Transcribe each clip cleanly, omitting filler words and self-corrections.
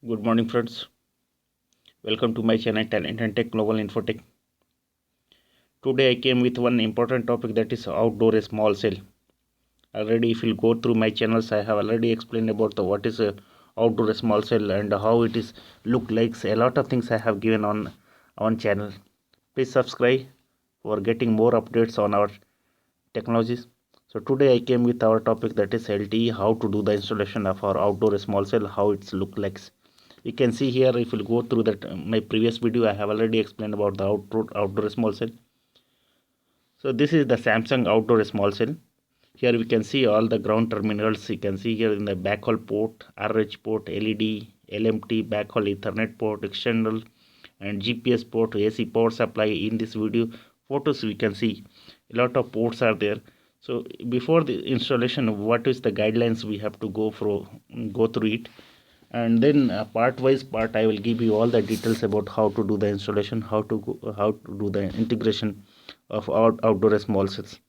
Good morning, friends. Welcome to my channel Talent and Tech Global Infotech. Today I came with one important topic, that is outdoor small cell. Already, if you go through my channels, I have already explained about what is a outdoor small cell and how it is look like. A lot of things I have given on channel. Please subscribe for getting more updates on our technologies. So today I came with our topic, that is LTE, how to do the installation of our outdoor small cell, how it's look like. You can see here, if you go through that my previous video, I have already explained about the outdoor small cell. So this is the Samsung outdoor small cell. Here we can see all the ground terminals. You can see here in the backhaul port, RH port, LED, LMT, backhaul Ethernet port, external and GPS port, AC power supply. In this video photos we can see a lot of ports are there. So before the installation, what is the guidelines we have to go through it, and then part I will give you all the details about how to do the installation, how to do the integration of outdoor small cells.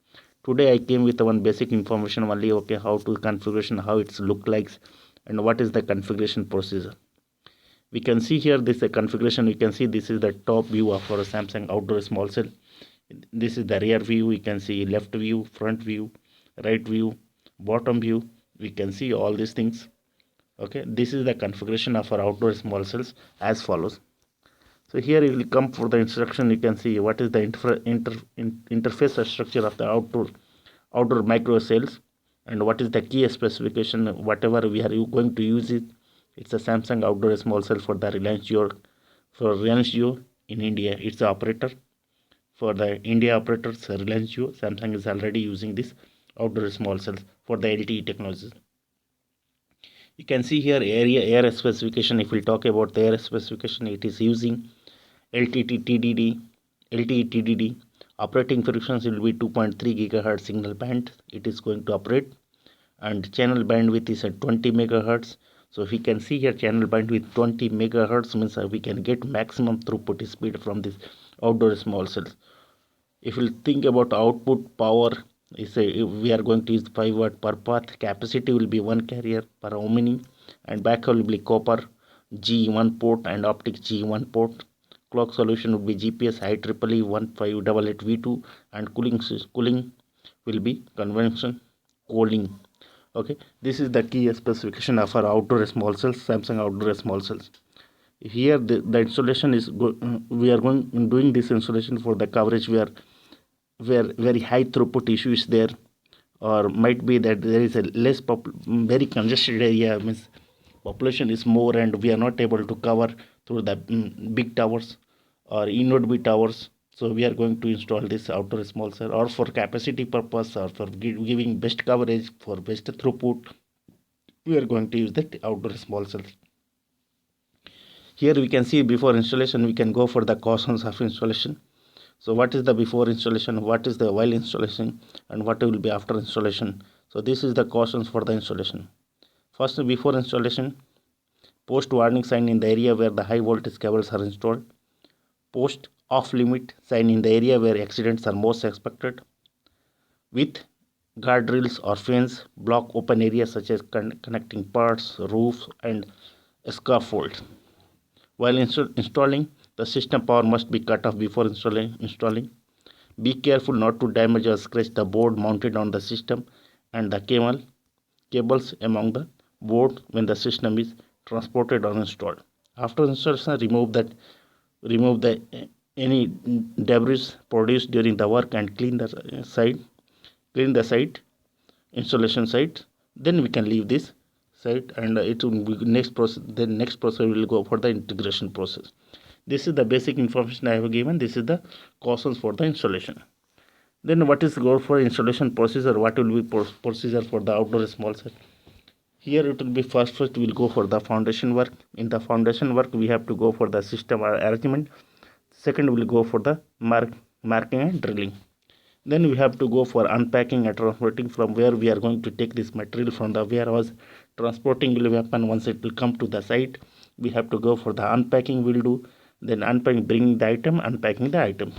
Today I came with one basic information only. Okay, how to configuration, how it's look like, and what is the configuration procedure. We can see here this configuration. We can see this is the top view of our Samsung outdoor small cell. This is the rear view. We can see left view, front view, right view, bottom view. We can see all these things. Okay, this is the configuration of our outdoor small cells as follows. So here you will come for the instruction. You can see what is the interface structure of the outdoor micro cells, and what is the key specification. Whatever we are going to use it, it's a Samsung outdoor small cell for the Reliance Jio in India. It's the operator for the India operators, Reliance Jio. Samsung is already using this outdoor small cells for the LTE technologies. You can see here air specification. If we talk about the air specification, it is using LTE TDD. Operating frequency will be 2.3 gigahertz signal band. It is going to operate, and channel bandwidth is at 20 megahertz. So we can see here channel bandwidth 20 megahertz means we can get maximum throughput speed from this outdoor small cells. If you think about output power, we are going to use 5 watt per path. Capacity will be 1 carrier per omni, and backhaul will be copper G1 port and optic G1 port. Clock solution would be GPS IEEE 1588 V2, and cooling will be conventional cooling. Okay, this is the key specification of our outdoor small cells, Samsung outdoor small cells. Here the installation is we are doing this installation for the coverage where very high throughput issue is there, or might be that there is a very congested area, means population is more and we are not able to cover through the big towers or inward B towers. So we are going to install this outdoor small cell, or for capacity purpose, or for giving best coverage, for best throughput, we are going to use the outdoor small cells. Here we can see before installation, we can go for the cautions of installation. So what is the before installation, what is the while installation, and what will be after installation. So this is the cautions for the installation. First, before installation, post warning sign in the area where the high voltage cables are installed. Post off limit sign in the area where accidents are most expected. With guardrails or fence block open areas such as connecting parts, roofs, and scaffold. While installing, the system power must be cut off before installing. Be careful not to damage or scratch the board mounted on the system and the cables among the board when the system is transported or installed. After installation, remove any debris produced during the work and clean the site, installation site. Then we can leave this site, and it will be next process. The next process will go for the integration process. This is the basic information I have given. This is the cautions for the installation. Then what is go for installation procedure? What will be procedure for the outdoor small cell? Here it will be first we will go for the foundation work. In the foundation work, we have to go for the system arrangement. Second, we will go for the marking and drilling. Then we have to go for unpacking and transporting, from where we are going to take this material from the warehouse. Transporting will happen once it will come to the site. We have to go for the unpacking, will do. Then unpacking, bringing the item, unpacking the item.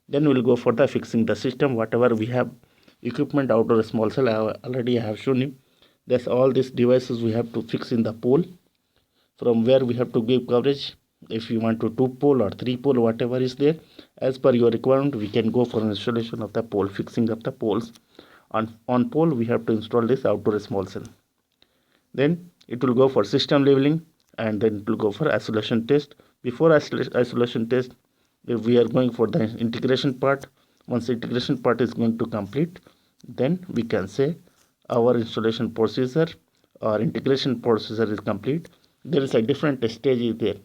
Then we'll go for the fixing the system. Whatever we have equipment outdoor small cell, I have shown you. That's all these devices we have to fix in the pole. from where we have to give coverage. If you want to 2 pole or 3 pole, whatever is there, as per your requirement, we can go for installation of the pole, fixing of the poles. On pole we have to install this outdoor small cell. Then it will go for system leveling, and then it will go for isolation test. Before isolation test, if we are going for the integration part, once the integration part is going to complete, then we can say our installation procedure or integration procedure is complete. There is a different stage there.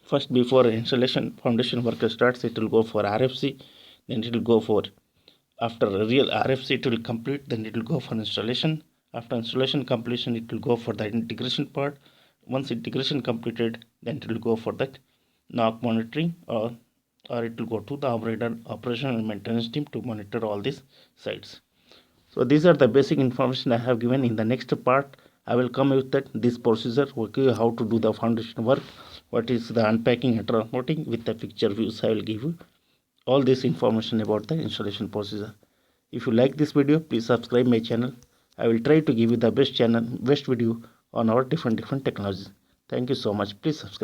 First, before installation foundation work starts, it will go for RFC, then it will go for, after real RFC it will complete, then it will go for installation. After installation completion, it will go for the integration part. Once integration completed, then it will go for the knock monitoring, or it will go to the operation and maintenance team to monitor all these sites. So these are the basic information I have given. In the next part, I will come with that this procedure, okay, how to do the foundation work, what is the unpacking and transporting with the picture views. I will give you all this information about the installation procedure. If you like this video, please subscribe my channel. I will try to give you the best video on our different technologies. Thank you so much. Please subscribe.